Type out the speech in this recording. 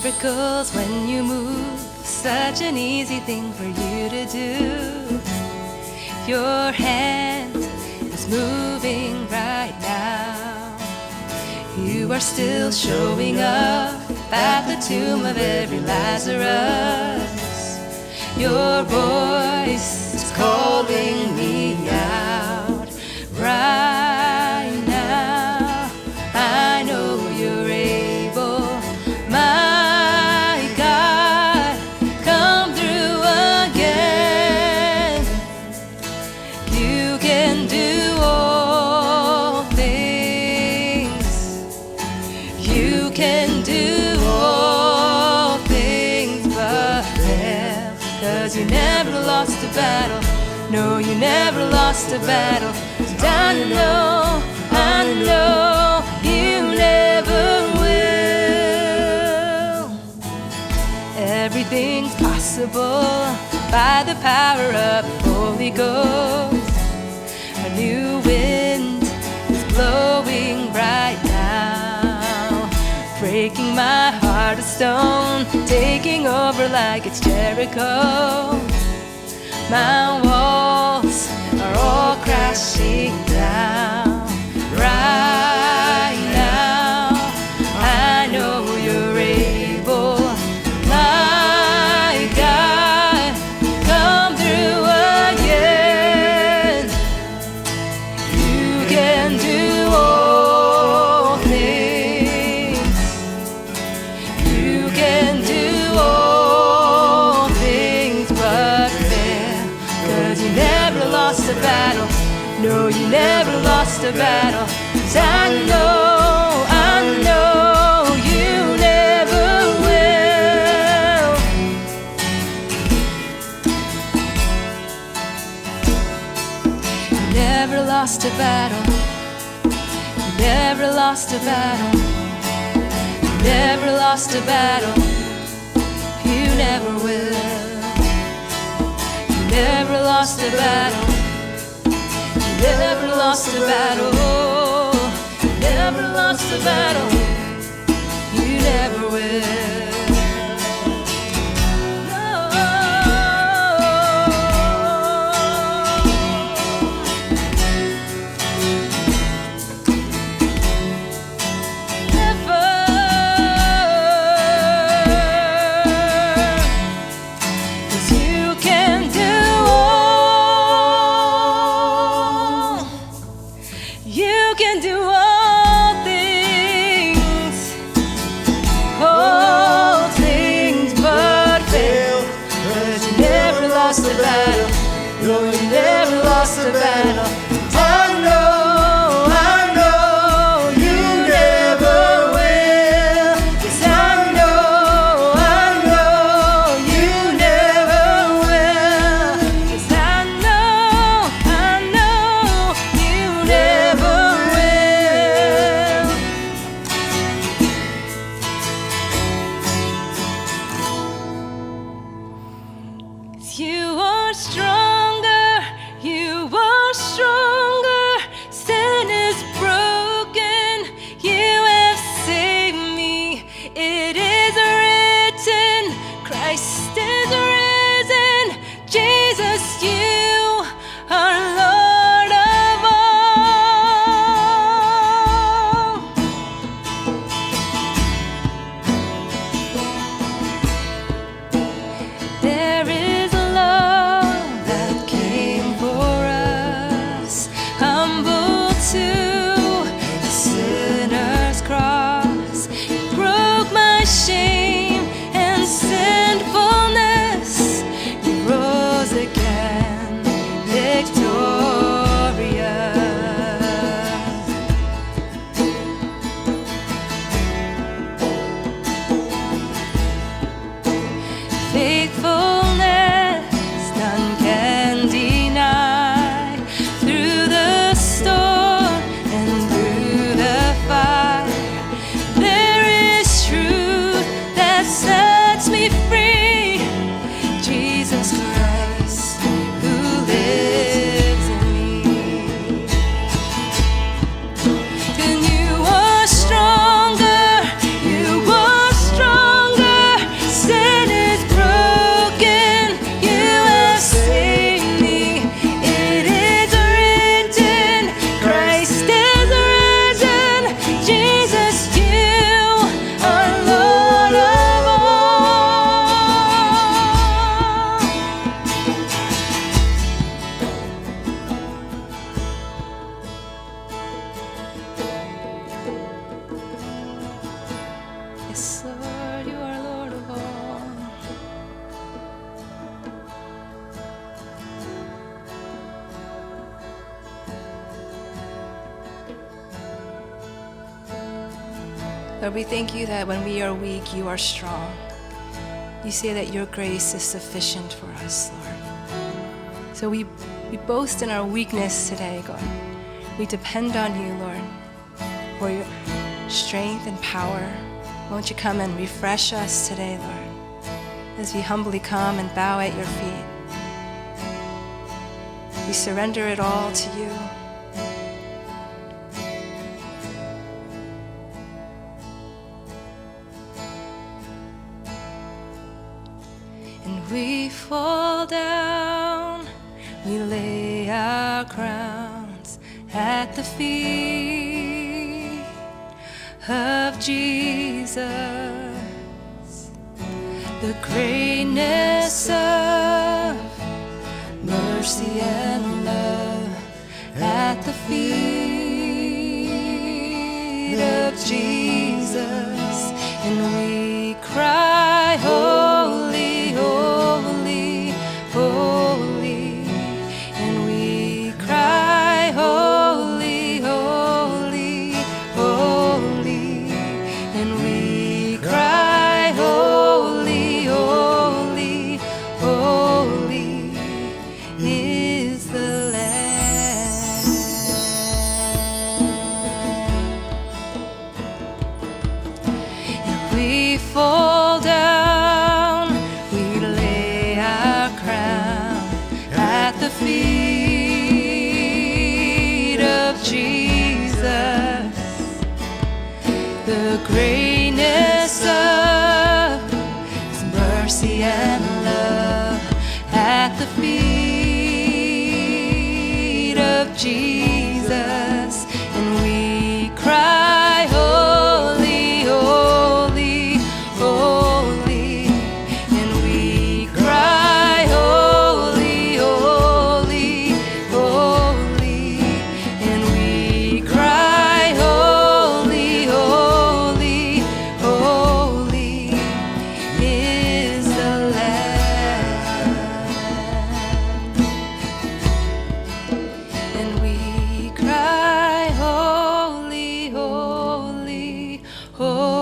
miracles when you move, such an easy thing for you to do. Your hand is moving right now. You are still showing up at the tomb of every Lazarus. Your voice is calling me out right now. I know you're able, my God, come through again. You can do all things. You can do all things but fail. 'Cause you never lost a battle. No, you never lost a battle. And I know you never will. Everything's possible by the power of the Holy Ghost. A new wind is blowing right now, breaking my heart of stone, taking over like it's Jericho. My walls are all crashing down right now. I know you're able, my God, come through again. You can do all things. You can do all things but fail. 'Cause you never lost a battle. No, you never lost a battle. 'Cause I know you never will. You never lost a battle. You never lost a battle. You never lost a battle. You never will. You never lost a battle. Never lost a battle. Never lost a battle. You never will. You can do all things but fail. 'Cause you never lost a battle. No, you never lost a battle. I know you never will. 'Cause I know you never will. 'Cause I know you never will. You are stronger, you are stronger. Sin is broken, you have saved me. It is written, Christ is risen. Jesus, you are Lord of all. There is a love that came for us, humble to the sinner's cross. It broke my shame and sinfulness. You rose again, victorious. Faithfulness none can deny. Through the storm and through the fire, there is truth that sets me free. Jesus Christ, who lives in me. And you are stronger, you are stronger. Lord, we thank you that when we are weak, you are strong. You say that your grace is sufficient for us, Lord. So we boast in our weakness today, God. We depend on you, Lord, for your strength and power. Won't you come and refresh us today, Lord, as we humbly come and bow at your feet. We surrender it all to you. And we fall down, we lay our crowns at the feet of Jesus. The greatness of mercy and love at the feet of Jesus. And we cry, holy, holy, holy. And we cry, holy, holy, holy. And we cry, holy, holy, holy is the Lamb. And we fall down, we lay our crown at the feet of Jesus. The greatness of His mercy and love at the feet of Jesus. And we cry, holy, holy, holy. And we cry, holy, holy, holy. And we cry, holy, holy, holy is the Lamb. And we cry, holy, holy, holy.